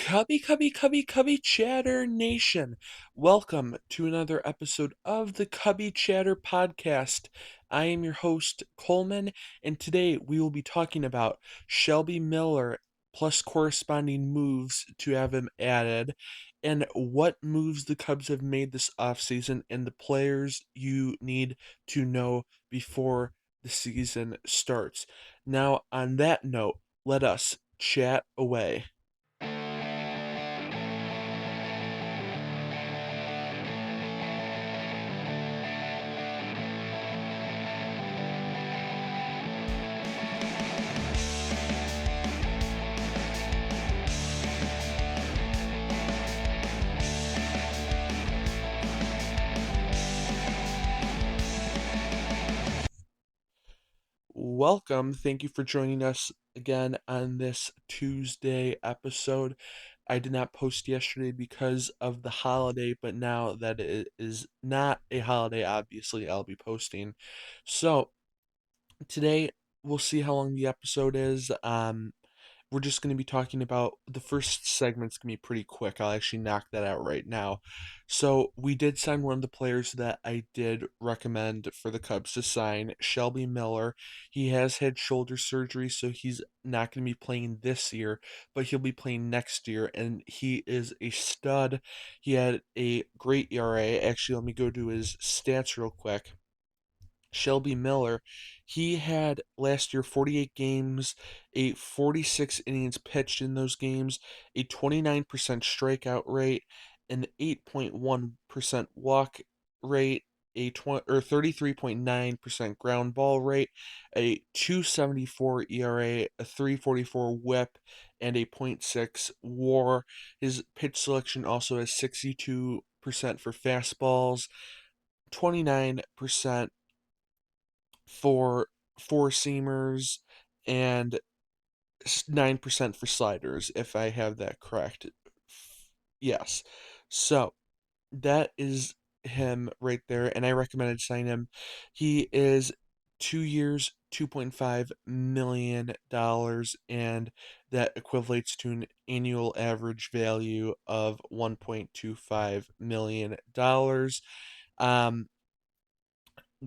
Cubby Chatter Nation. Welcome to another episode of the Cubby Chatter podcast. I am your host, Coleman, and today we will be talking about Shelby Miller plus corresponding moves to have him added, and what moves the Cubs have made this offseason, and the players you need to know before the season starts. Now, on that note, let us chat away. Welcome. Thank you for joining us again on this Tuesday episode. I did not post yesterday because of the holiday, but now that it is not a holiday, obviously I'll be posting. So today we'll see how long the episode is. We're just going to be talking about the first segment's going to be pretty quick. I'll actually knock that out right now. So, we did sign one of the players that I did recommend for the Cubs to sign, Shelby Miller. He has had shoulder surgery, so he's not going to be playing this year, but he'll be playing next year, and he is a stud. He had a great ERA. Actually, let me go to his stats real quick. Shelby Miller, he had last year 48 games, a 46 innings pitched in those games, a 29% strikeout rate, an 8.1% walk rate, a 33.9% ground ball rate, a 274 ERA, a 344 whip, and a .6 WAR. His pitch selection also has 62% for fastballs, 29% for four seamers and 9% for sliders, if I have that correct. Yes. So that is him right there, and I recommended sign him. He is 2 years, $2.5 million, and that equates to an annual average value of $1.25 million. Um,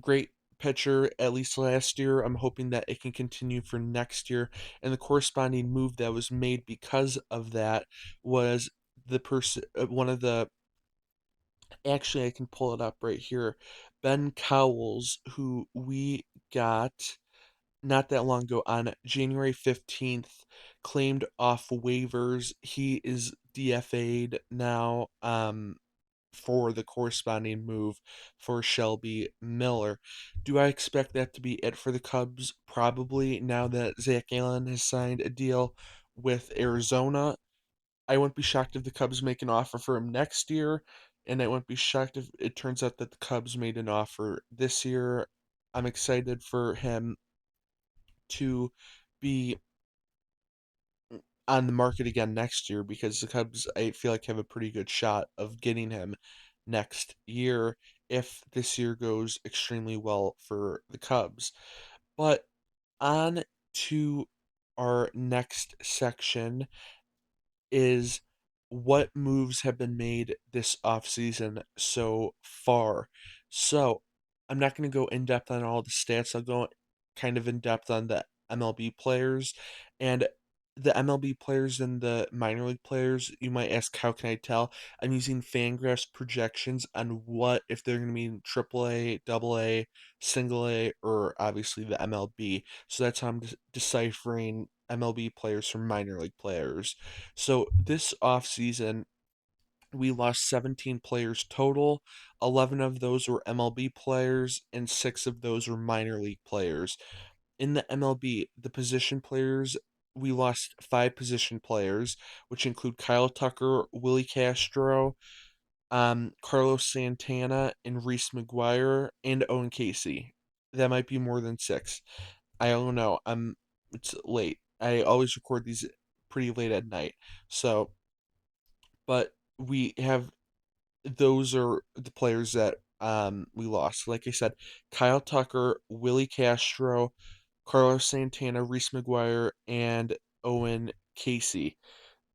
Great pitcher, at least last year. I'm hoping that it can continue for next year. And the corresponding move that was made because of that was the person, one of the, actually, I can pull it up right here. Ben Cowles, who we got not that long ago on January 15th, claimed off waivers. He is DFA'd now. For the corresponding move for Shelby Miller. Do I expect that to be it for the Cubs? Probably, now that Zach Allen has signed a deal with Arizona. I wouldn't be shocked if the Cubs make an offer for him next year, and I wouldn't be shocked if it turns out that the Cubs made an offer this year. I'm excited for him to be on the market again next year because the Cubs, I feel like, have a pretty good shot of getting him next year if this year goes extremely well for the Cubs. But on to our next section is what moves have been made this offseason so far. So I'm not going to go in depth on all the stats. I'll go kind of in depth on the MLB players. And the MLB players and the minor league players, you might ask, how can I tell? I'm using Fangraphs projections on what, if they're going to be in AAA, AA, single A, or obviously the MLB. So that's how I'm deciphering MLB players from minor league players. So this offseason, we lost 17 players total. 11 of those were MLB players, and 6 of those were minor league players. In the MLB, the position players, we lost 5 position players, which include Kyle Tucker, Willie Castro, Carlos Santana, and Reese McGuire, and Owen Casey. That might be more than 6. I don't know. It's late. I always record these pretty late at night. So, but we have, those are the players that we lost. Like I said, Kyle Tucker, Willie Castro, Carlos Santana, Reese McGuire, and Owen Casey.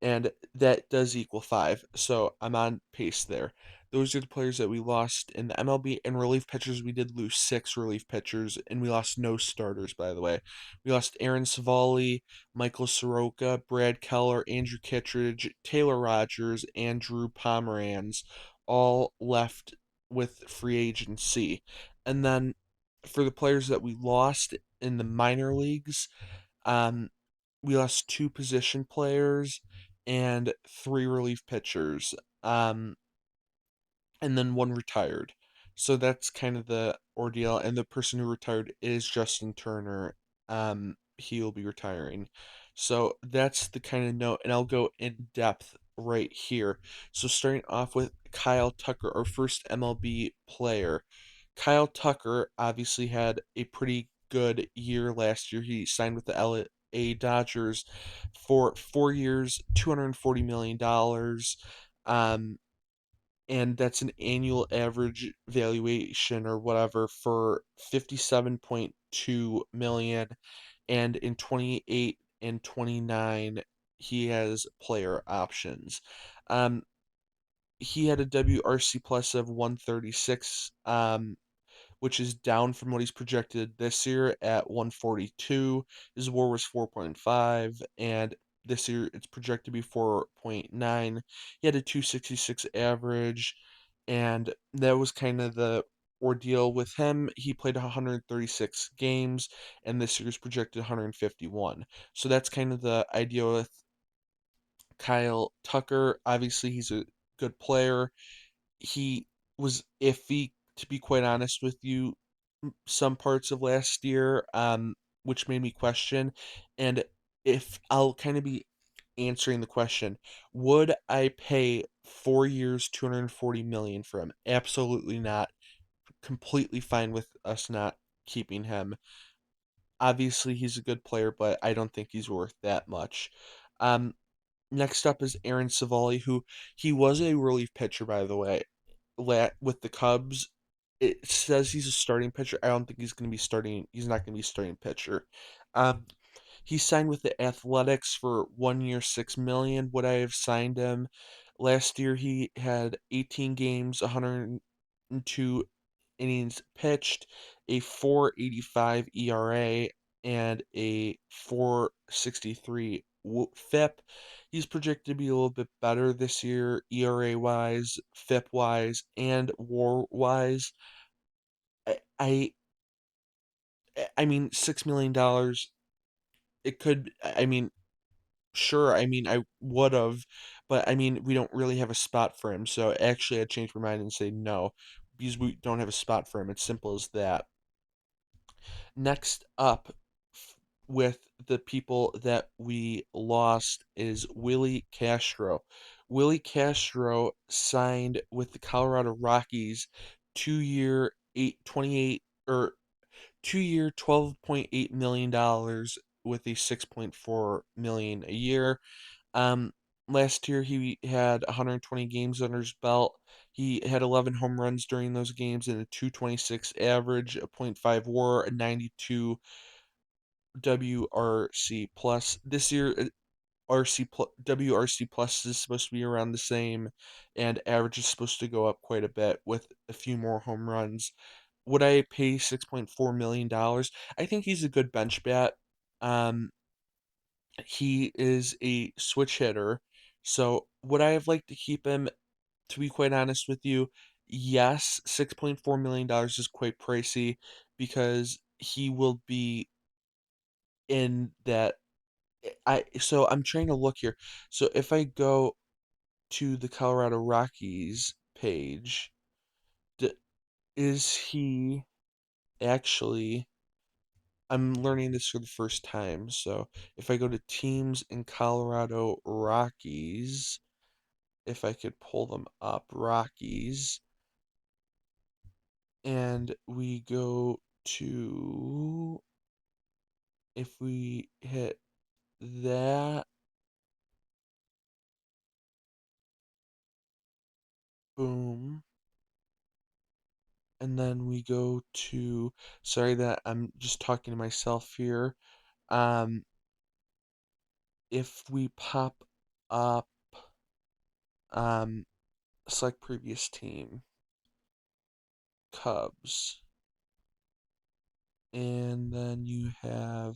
and that does equal 5, so I'm on pace there. Those are the players that we lost in the MLB. And relief pitchers, we did lose 6 relief pitchers, and we lost no starters, by the way. We lost Aaron Savali, Michael Soroka, Brad Keller, Andrew Kittredge, Taylor Rogers, and Drew Pomeranz, all left with free agency. And then for the players that we lost in the minor leagues, um, we lost 2 position players and 3 relief pitchers, and then 1 retired. So that's kind of the ordeal, and the person who retired is Justin Turner. He will be retiring. So that's the kind of note, and I'll go in depth right here. So starting off with Kyle Tucker, our first MLB player. Kyle Tucker obviously had a pretty good year last year. He signed with the LA Dodgers for 4 years, $240 million. Um, and that's an annual average valuation or whatever for 57.2 million, and in 28 and 29 he has player options. um he had a WRC plus of 136, which is down from what he's projected this year at 142. His WAR was 4.5, and this year it's projected to be 4.9. He had a 266 average, and that was kind of the ordeal with him. He played 136 games, and this year's projected 151. So that's kind of the idea with Kyle Tucker. Obviously, he's a good player. He was iffy, to be quite honest with you, some parts of last year, which made me question. And if I'll kind of be answering the question, would I pay 4 years, 240 million for him? Absolutely not. Completely fine with us not keeping him. Obviously, he's a good player, but I don't think he's worth that much. Um, Next up is Aaron Savali, who he was a relief pitcher, by the way, with the Cubs. It says he's a starting pitcher. I don't think he's going to be starting. He's not going to be starting pitcher. Um, he signed with the Athletics for 1 year, 6 million. Would I have signed him? Last year he had 18 games, 102 innings pitched, a 4.85 ERA, and a 4.63 FIP. He's projected to be a little bit better this year, ERA wise, FIP wise, and WAR wise. I, I, I mean, $6 million. It could. I mean, sure. I mean, I would have, but I mean, we don't really have a spot for him. So actually, I changed my mind and say no, because we don't have a spot for him. It's simple as that. Next up, with the people that we lost is Willie Castro. Willie Castro signed with the Colorado Rockies, 2 year 828 or 2 year $12.8 million with a 6.4 million a year. Um, Last year he had 120 games under his belt. He had 11 home runs during those games and a 226 average, a .5 WAR, a 92 WRC plus. This year, WRC plus is supposed to be around the same, and average is supposed to go up quite a bit with a few more home runs. Would I pay $6.4 million? I think he's a good bench bat. Um, he is a switch hitter. So would I have liked to keep him? To be quite honest with you, yes, $6.4 million is quite pricey because he will be in that. So I'm trying to look here. So if I go to the Colorado Rockies page, d- is he actually? I'm learning this for the first time. So if I go to teams in Colorado Rockies, if I could pull them up, Rockies, and we go to, if we hit that, boom, and then we go to, sorry that I'm just talking to myself here. Um, if we pop up, um, select previous team, Cubs, and then you have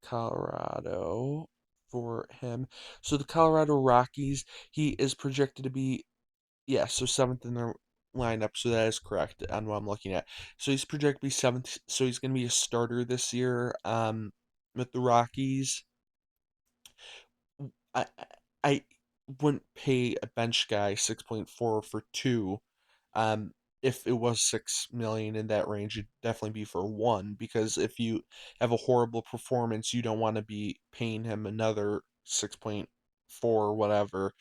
Colorado for him. So the Colorado Rockies, he is projected to be, yeah, so seventh in their lineup. So that is correct on what I'm looking at. So he's projected to be seventh. So he's going to be a starter this year. With the Rockies. I I wouldn't pay a bench guy 6.4 for two. Um, if it was 6 million in that range, it'd definitely be for one, because if you have a horrible performance, you don't want to be paying him another 6.4 or whatever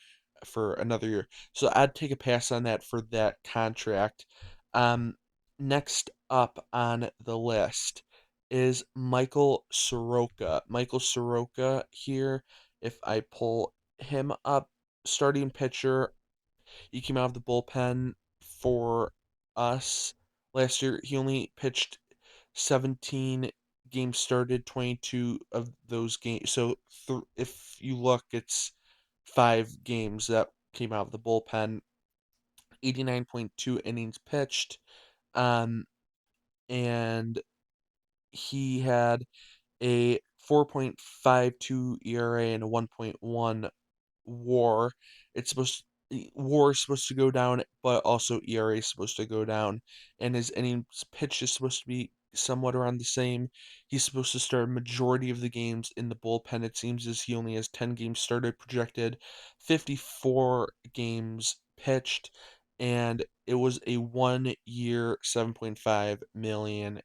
for another year. So I'd take a pass on that for that contract. Um, Next up on the list is Michael Soroka. Michael Soroka here, if I pull him up, starting pitcher, he came out of the bullpen for us last year. He only pitched 17 games started, 22 of those games. So if you look, it's 5 games that came out of the bullpen. 89.2 innings pitched. Um, and he had a 4.52 ERA and a 1.1 WAR. WAR is supposed to go down, but also ERA is supposed to go down, and his innings pitch is supposed to be somewhat around the same. He's supposed to start a majority of the games in the bullpen. It seems as he only has 10 games started projected, 54 games pitched, and it was a 1 year, $7.5 million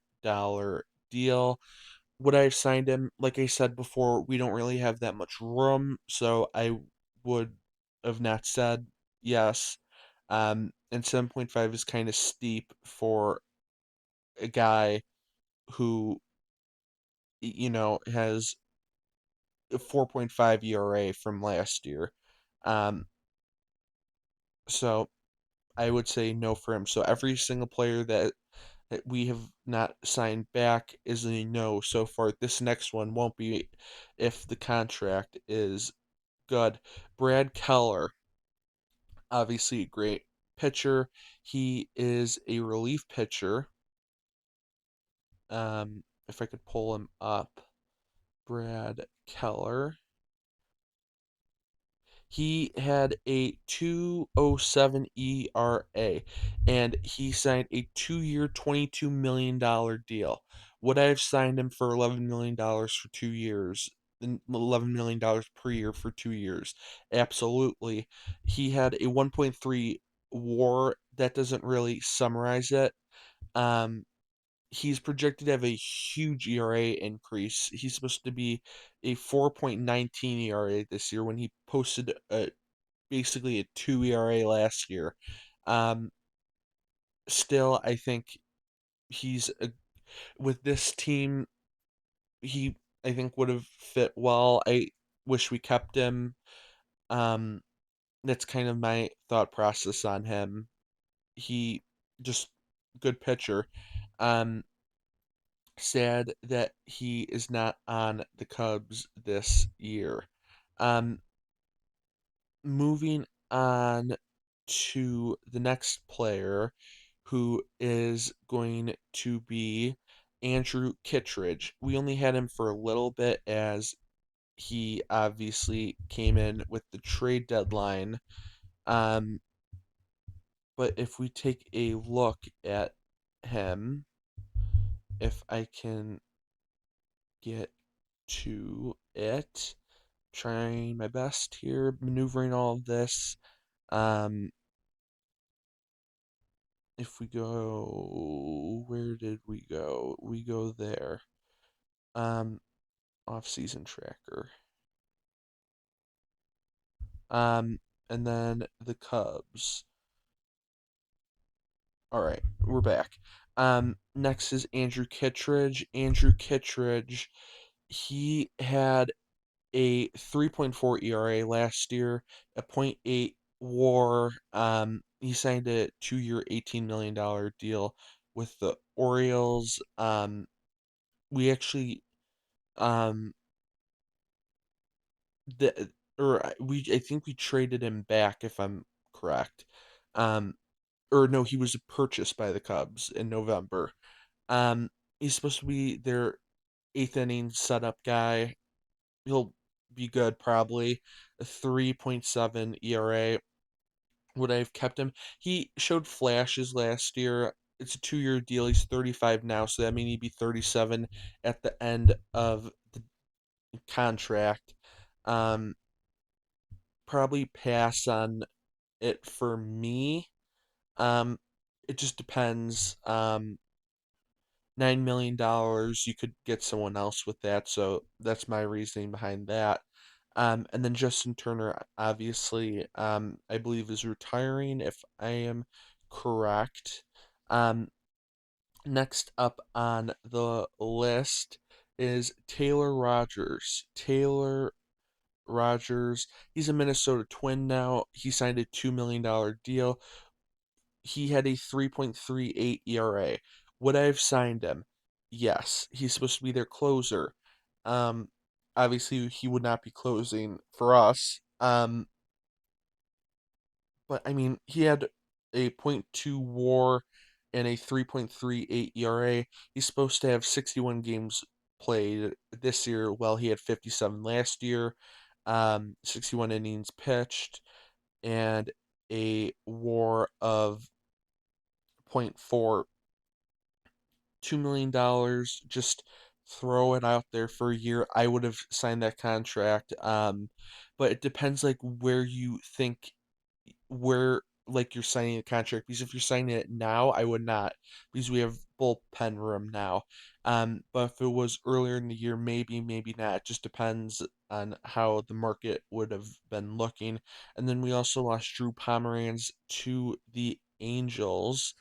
deal. Would I have signed him? Like I said before, we don't really have that much room, so I would have not said yes. And 7.5 is kind of steep for a guy who, has a 4.5 ERA from last year. Um, so I would say no for him. So every single player that we have not signed back is a no so far. This next one won't be if the contract is good. Brad Keller, obviously a great pitcher. He is a relief pitcher. If I could pull him up, Brad Keller. He had a 2.07 ERA, and he signed a 2 year, $22 million deal. Would I have signed him for $11 million for 2 years? And $11 million per year for 2 years? Absolutely. He had a 1.3 WAR. That doesn't really summarize it. Um, he's projected to have a huge ERA increase. He's supposed to be a 4.19 ERA this year when he posted basically a 2 ERA last year. Um, Still, I think he's with this team. He, I think, would have fit well. I wish we kept him. Um, that's kind of my thought process on him. He just good pitcher. Um, Sad that he is not on the Cubs this year. Um, Moving on to the next player, who is going to be Andrew Kittredge. We only had him for a little bit as he obviously came in with the trade deadline. Um, but if we take a look at him, if I can get to it, trying my best here, maneuvering all of this. Um, if we go, where did we go? We go there. Um, Off-season tracker. Um, and then the Cubs. All right, we're back. Next is Andrew Kittredge. Andrew Kittredge, he had a 3.4 ERA last year, a point 0.8 WAR. He signed a 2 year, $18 million deal with the Orioles. We actually, um, the or I think we traded him back if I'm correct. Um, or no, he was purchased by the Cubs in November. Um, he's supposed to be their eighth inning setup guy. He'll be good probably. A 3.7 ERA. Would I have kept him? He showed flashes last year. It's a 2-year deal. He's 35 now, so that means he'd be 37 at the end of the contract. Um, Probably pass on it for me. Um, it just depends. $9 million, you could get someone else with that, so that's my reasoning behind that. And then Justin Turner, obviously, I believe is retiring, if I am correct. Um, Next up on the list is Taylor Rogers. Taylor Rogers, he's a Minnesota Twin now. He signed a $2 million deal. He had a 3.38 ERA. Would I have signed him? Yes. He's supposed to be their closer. Um, Obviously, he would not be closing for us. But I mean, he had a point 0.2 WAR and a 3.38 ERA. He's supposed to have 61 games played this year, while he had 57 last year. 61 innings pitched and a WAR of point 0.4. $2 million, just throw it out there for a year. I would have signed that contract. But it depends like where you think where like you're signing a contract, because if you're signing it now, I would not, because we have bullpen room now. But if it was earlier in the year, maybe, maybe not. It just depends on how the market would have been looking. And then we also lost Drew Pomeranz to the Angels.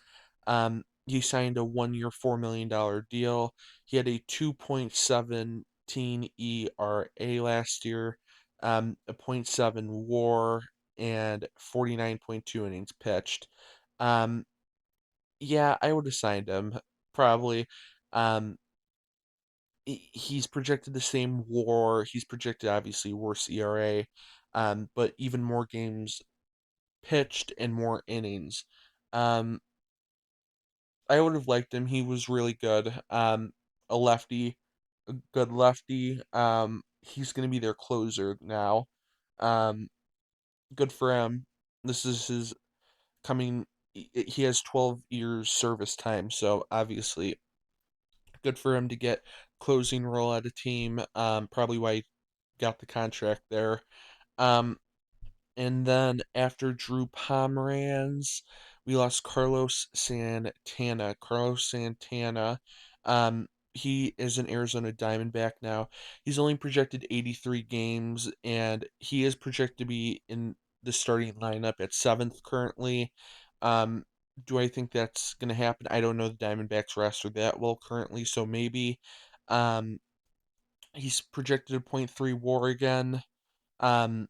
He signed a 1-year, $4 million deal. He had a 2.17 ERA last year, a point 0.7 WAR, and 49.2 innings pitched. Um, yeah, I would have signed him probably. Um, he's projected the same WAR. He's projected obviously worse ERA, but even more games pitched and more innings. Um, I would have liked him. He was really good. A lefty, a good lefty. He's going to be their closer now. Um, Good for him. This is his coming. He has 12 years service time, so obviously good for him to get closing role at a team. Probably why he got the contract there. Um, and then after Drew Pomeranz, we lost Carlos Santana. Carlos Santana, he is an Arizona Diamondback now. He's only projected 83 games, and he is projected to be in the starting lineup at seventh currently. Um, do I think that's going to happen? I don't know the Diamondbacks roster that well currently, so maybe. Um, he's projected a point 0.3 WAR again. Um,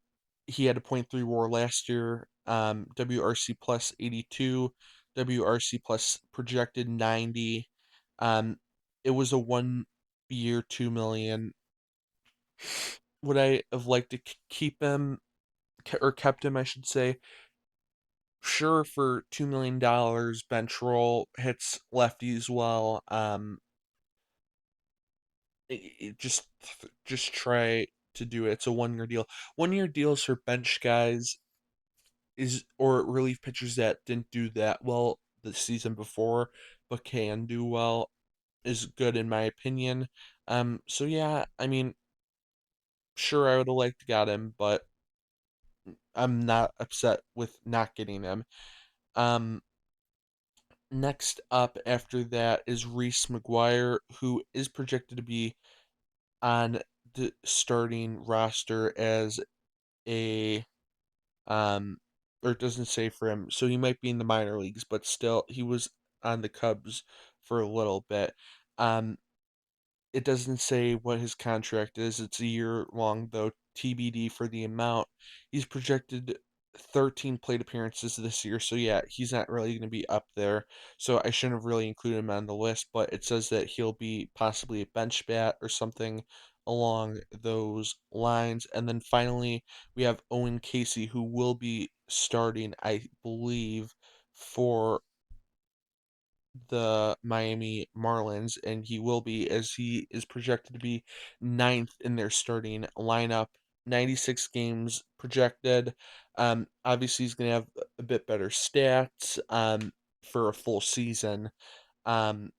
he had a point 0.3 WAR last year. WRC plus 82, WRC plus projected 90. Um, it was a 1 year, 2 million. Would I have liked to keep him or kept him, I should say? Sure, for $2 million, bench roll, hits lefties well. Just try to do it. It's a 1 year deal. 1 year deals for bench guys is or relief pitchers that didn't do that well the season before but can do well is good in my opinion. So yeah, I mean, sure I would have liked to got him, but I'm not upset with not getting him. Um Next up after that is Reese McGuire, who is projected to be on the starting roster as a um or it doesn't say for him, so he might be in the minor leagues, but still he was on the Cubs for a little bit. Um it doesn't say what his contract is. It's a year long though, TBD for the amount. He's projected 13 plate appearances this year, so yeah, he's not really going to be up there. So I shouldn't have really included him on the list, but it says that he'll be possibly a bench bat or something along those lines. And then finally, we have Owen Casey, who will be starting, I believe, for the Miami Marlins, and he will be, as he is projected to be ninth in their starting lineup. 96 games projected. Obviously, he's going to have a bit better stats for a full season. Um,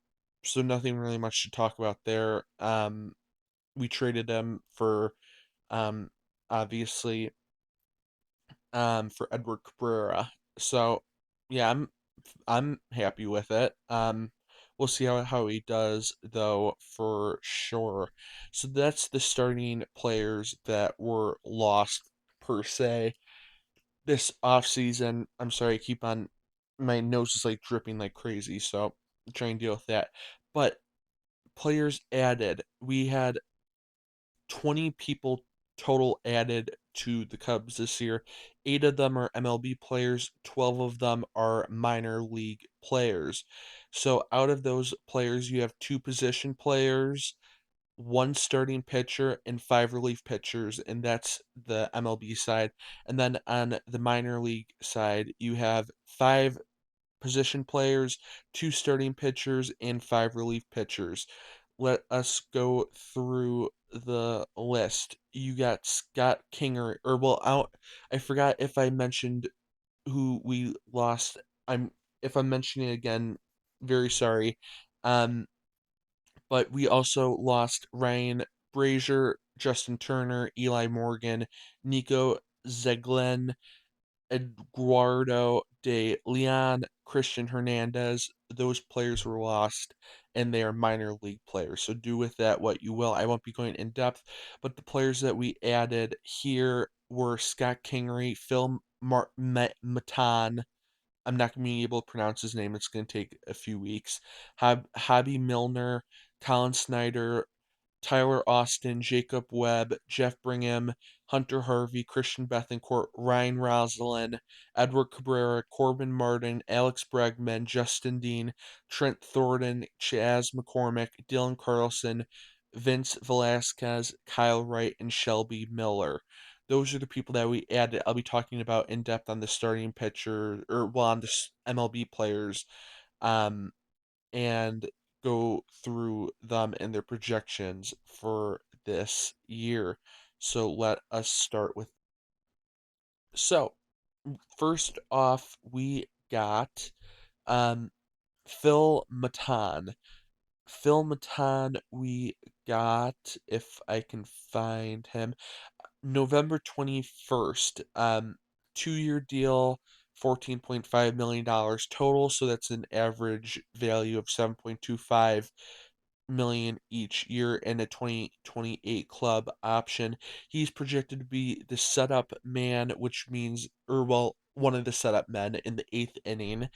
so nothing really much to talk about there. We traded him for um, obviously for Edward Cabrera. So yeah, I'm happy with it. We'll see how he does though for sure. So that's the starting players that were lost per se this off season. I'm sorry, I keep on my nose is like dripping like crazy, so I'm trying to deal with that. But players added, we had 20 people total added to the Cubs this year. 8 of them are MLB players, 12 of them are minor league players. So out of those players, you have 2 position players, 1 starting pitcher, and 5 relief pitchers, and that's the MLB side. And then on the minor league side, you have 5 position players, 2 starting pitchers, and 5 relief pitchers. Let us go through the list. You got Scott Kinger, or well, I forgot if I mentioned who we lost. I'm if I'm mentioning it again, very sorry. Um, but we also lost Ryan Brazier, Justin Turner, Eli Morgan, Nico Zeglen, Eduardo de Leon, Christian Hernandez, those players were lost and they are minor league players. So do with that what you will. I won't be going in depth, but the players that we added here were Scott Kingery, Matan. I'm not going to be able to pronounce his name. It's going to take a few weeks. Hobby Milner, Colin Snyder, Tyler Austin, Jacob Webb, Jeff Brigham, Hunter Harvey, Christian Bethencourt, Ryan Rosalind, Edward Cabrera, Corbin Martin, Alex Bregman, Justin Dean, Trent Thornton, Chaz McCormick, Dylan Carlson, Vince Velasquez, Kyle Wright, and Shelby Miller. Those are the people that we added. I'll be talking about in depth on the starting pitcher, or well, on the MLB players. Um, and go through them and their projections for this year. So let us start with. So, first off, we got um, Phil Matan. Phil Matan, we got, if I can find him, November 21st. 2-year deal, $14.5 million total. So that's an average value of 7.25 million each year and a 2028 club option. He's projected to be the setup man, which means, or well, one of the setup men in the 8th inning.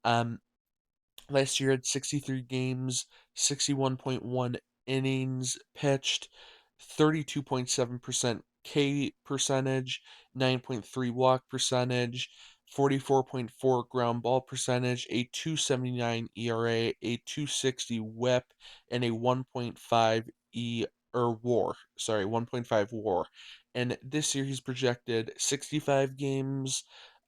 Um, Last year had 63 games, 61.1 innings pitched, 32.7% K percentage, 9.3 walk percentage, 44.4 ground ball percentage, a 279 ERA, a 260 whip, and a 1.5 E or WAR. Sorry, 1.5 WAR. And this year he's projected 65 games,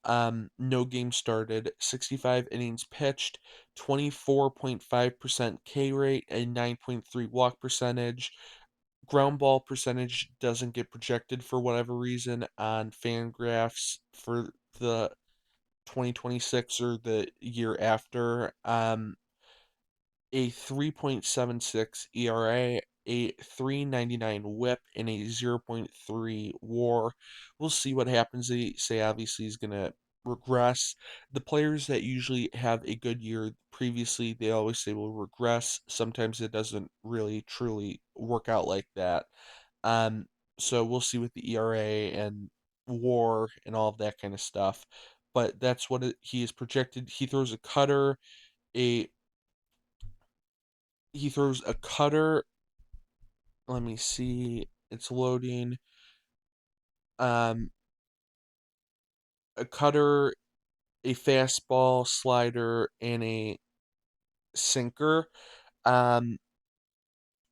no games started, 65 innings pitched, 24.5% K rate, and 9.3 walk percentage. Ground ball percentage doesn't get projected for whatever reason on Fangraphs for the 2026 or the year after. A 3.76 ERA, a 3.99 whip, and a zero point 0.3 WAR. We'll see what happens. They say obviously he's going to regress. The players that usually have a good year previously, they always say will regress. Sometimes it doesn't really truly work out like that. Um, so we'll see with the ERA and WAR and all of that kind of stuff. But that's what he is projected. A he throws a cutter. Let me see. It's loading. Um, a cutter, a fastball, slider, and a sinker. Um,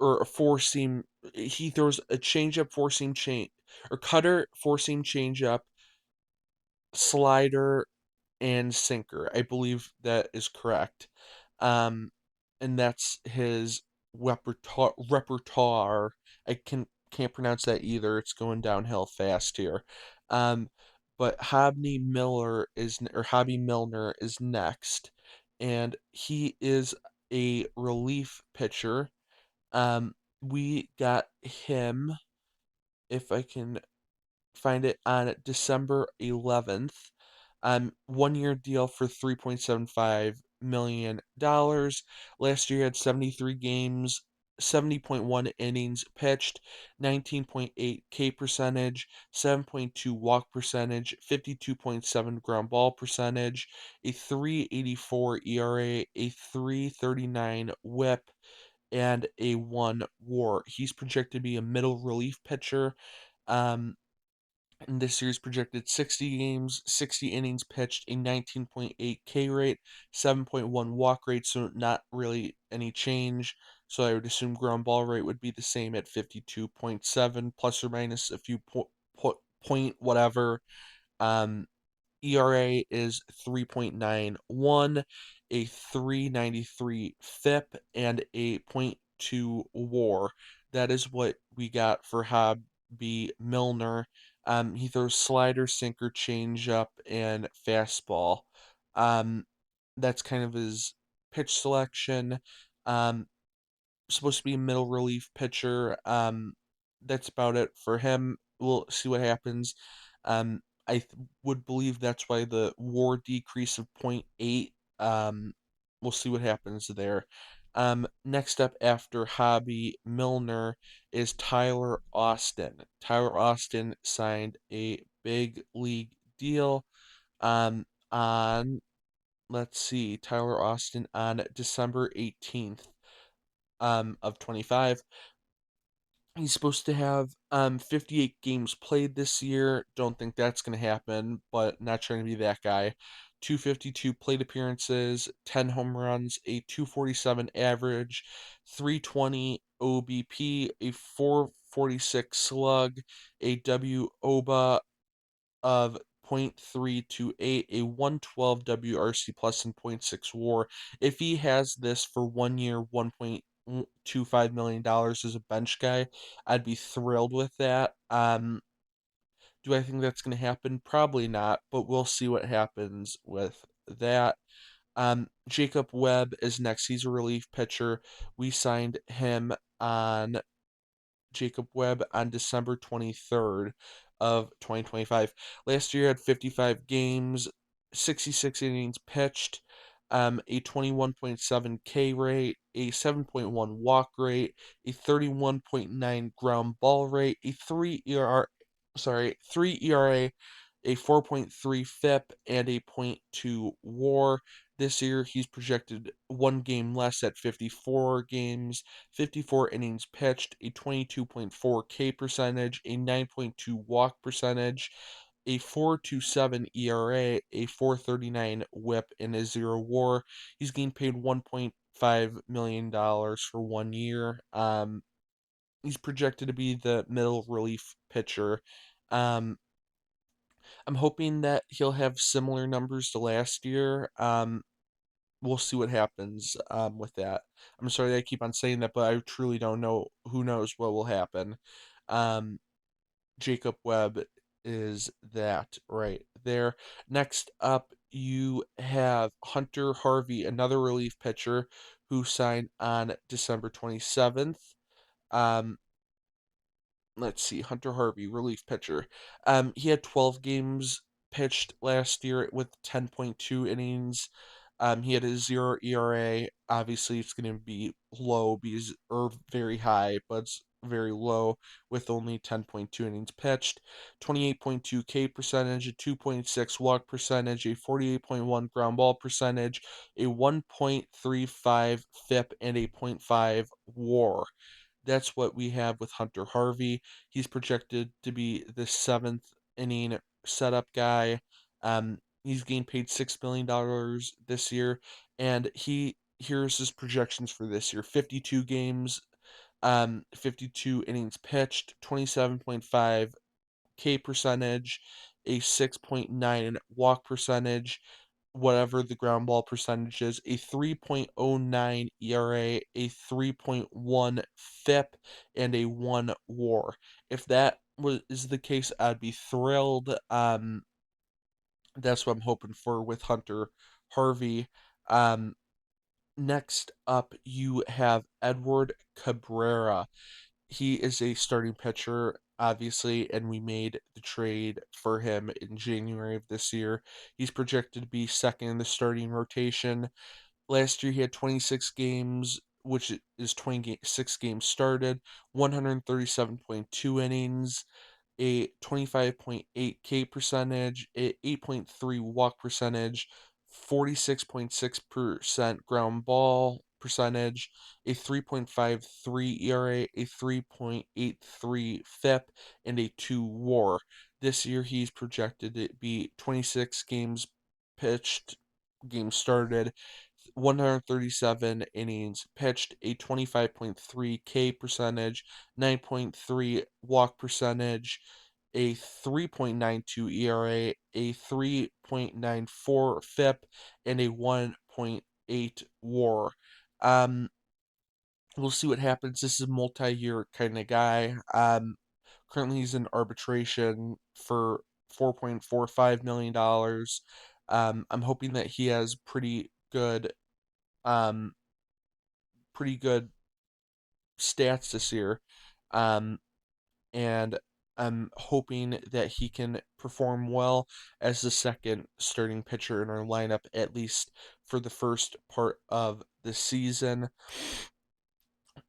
or a four seam. He throws a changeup, four seam change, or cutter, four seam changeup, slider, and sinker. I believe that is correct. Um, and that's his repertoire. I can't pronounce that either. It's going downhill fast here. Um, but Hobby Milner is next, and he is a relief pitcher. Um, we got him, if I can find it, on December 11th. 1 year deal for $3.75 million. Last year he had 73 games, 70.1 innings pitched, 19.8 K percentage, 7.2 walk percentage, 52.7 ground ball percentage, a 3.84 ERA, a 3.39 whip, and a 1 WAR. He's projected to be a middle relief pitcher. Um, and this series projected 60 games, 60 innings pitched, a 19.8 K rate, 7.1 walk rate, so not really any change. So I would assume ground ball rate would be the same at 52.7, plus or minus a few point whatever. Um, ERA is 3.91, a 3.93 FIP, and a point 0.2 WAR. That is what we got for Hobby Milner. He throws slider, sinker, changeup, and fastball. Um, that's kind of his pitch selection. Um, Supposed to be a middle relief pitcher. That's about it for him. We'll see what happens. Um, would believe that's why the WAR decrease of point 0.8. We'll see what happens there. Next up after Hobby Milner is Tyler Austin. Tyler Austin signed a big league deal um, on, let's see, Tyler Austin on December 18th of 25. He's supposed to have 58 games played this year. Don't think that's going to happen, but not trying to be that guy. 252 plate appearances, 10 home runs, a 247 average, 320 OBP, a 446 slug, a WOBA of 0.328, a 112 WRC plus, and point 0.6 WAR. If he has this for 1 year, $1.25 million as a bench guy, I'd be thrilled with that. Do I think that's going to happen? Probably not, but we'll see what happens with that. Jacob Webb is next. He's a relief pitcher. We signed him on Jacob Webb on December 23rd of 2025. Last year had 55 games, 66 innings pitched, a 21.7 K rate, a 7.1 walk rate, a 31.9 ground ball rate, a 3 ERA, a 4.3 FIP, and a point 0.2 WAR. This year, he's projected 1 game less at 54 games, 54 innings pitched, a 22.4 K percentage, a 9.2 walk percentage, a 4.27 ERA, a 4.39 whip, and a 0 WAR. He's getting paid $1.5 million for 1 year. He's projected to be the middle relief pitcher. Um, I'm hoping that he'll have similar numbers to last year. We'll see what happens with that. I'm sorry that I keep on saying that, but I truly don't know. Who knows what will happen? Um, Jacob Webb is that right there. Next up, you have Hunter Harvey, another relief pitcher who signed on December 27th. Um, let's see, Hunter Harvey, relief pitcher. He had 12 games pitched last year with 10.2 innings. He had a 0 ERA. Obviously, it's going to be low because, or very high, but it's very low with only 10.2 innings pitched. 28.2 K percentage, a 2.6 walk percentage, a 48.1 ground ball percentage, a 1.35 FIP, and a point 0.5 WAR. That's what we have with Hunter Harvey. He's projected to be the seventh inning setup guy. He's getting paid $6 million this year, and here's his projections for this year: 52 games, 52 innings pitched, 27.5 K percentage, a 6.9 walk percentage, whatever the ground ball percentage is, a 3.09 ERA, a 3.1 FIP, and a 1 WAR. If that is the case, I'd be thrilled. That's what I'm hoping for with Hunter Harvey. Um, Next up, you have Edward Cabrera. He is a starting pitcher, obviously, and we made the trade for him in January of this year. He's projected to be second in the starting rotation. Last year, he had 26 games, which is 26 games started, 137.2 innings, a 25.8 K percentage, a 8.3 walk percentage, 46.6% ground ball percentage, a 3.53 ERA, a 3.83 FIP, and a 2 WAR. This year he's projected to be 26 games pitched, games started, 137 innings pitched, a 25.3 K percentage, 9.3 walk percentage, a 3.92 ERA, a 3.94 FIP, and a 1.8 WAR. We'll see what happens. This is a multi-year kind of guy. Currently he's in arbitration for $4.45 million. I'm hoping that he has um, pretty good stats this year. Um, and I'm hoping that he can perform well as the second starting pitcher in our lineup, at least for the first part of the season.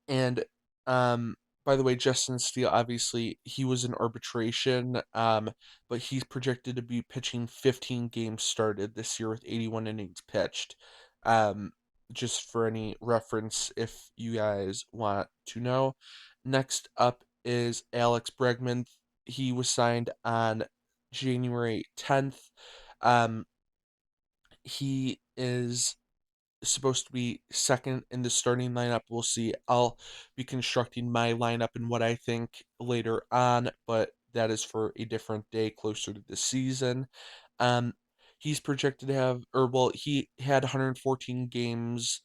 And um, by the way, Justin Steele, obviously, he was in arbitration, but he's projected to be pitching 15 games started this year with 81 innings pitched. Um, just for any reference, if you guys want to know. Next up is Alex Bregman. He was signed on January 10th. Um, he is supposed to be second in the starting lineup. We'll see. I'll be constructing my lineup and what I think later on, but that is for a different day closer to the season. Um, he's projected to have, or well, he had 114 games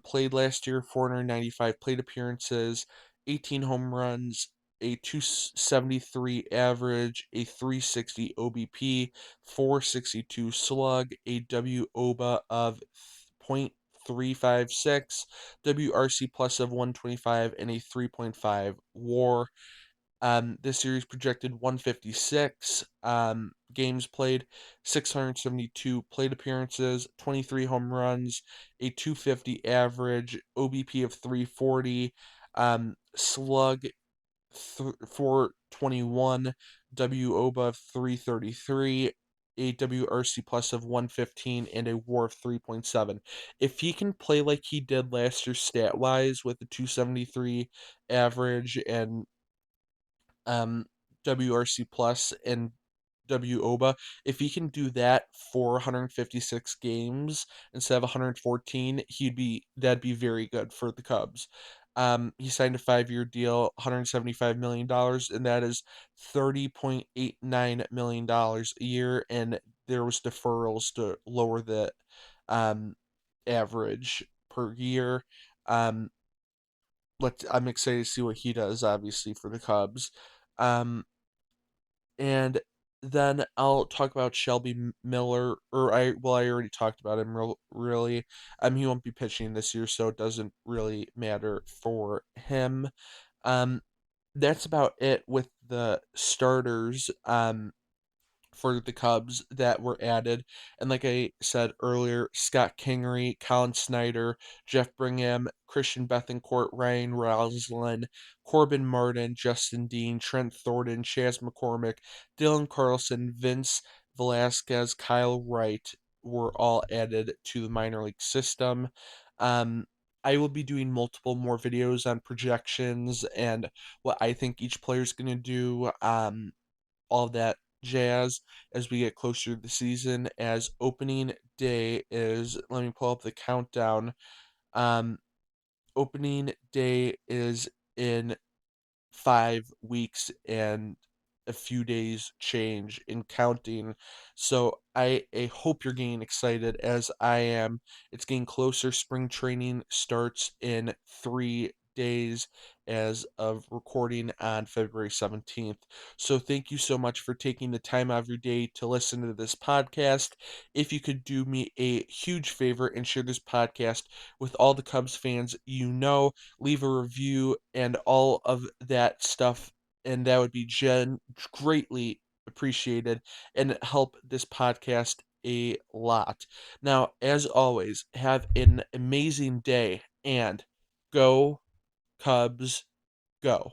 played last year, 495 plate appearances, 18 home runs, a 273 average, a 360 OBP, 462 slug, a WOBA of .356, WRC plus of 125, and a 3.5 WAR. This series projected 156 games played, 672 plate appearances, 23 home runs, a 250 average, OBP of 340, slug 421, WOBA of 333, a WRC plus of 115, and a WAR of 3.7. If he can play like he did last year stat wise with a 273 average and um, WRC plus and WOBA. If he can do that for 156 games instead of 114, that'd be very good for the Cubs. He signed a 5-year deal, $175 million, and that is $30.89 million a year. And there was deferrals to lower the um, average per year. Um, I'm excited to see what he does, obviously, for the Cubs. Um, and then I'll talk about Shelby Miller, or I already talked about him really. He won't be pitching this year, so it doesn't really matter for him. Um, that's about it with the starters. For the Cubs that were added. And like I said earlier, Scott Kingery, Colin Snyder, Jeff Brigham, Christian Bethancourt, Ryan Roslin, Corbin Martin, Justin Dean, Trent Thornton, Chaz McCormick, Dylan Carlson, Vince Velasquez, Kyle Wright were all added to the minor league system. Um, I will be doing multiple more videos on projections and what I think each player is going to do. All that jazz as we get closer to the season. As opening day is, let me pull up the countdown. Um, Opening day is in 5 weeks and a few days change in counting. So I hope you're getting excited as I am. It's getting closer. Spring training starts in 3 days as of recording on February 17th. So thank you so much for taking the time out of your day to listen to this podcast. If you could do me a huge favor and share this podcast with all the Cubs fans you know, leave a review and all of that stuff, and that would be greatly appreciated and help this podcast a lot. Now, as always, have an amazing day and go Cubs go.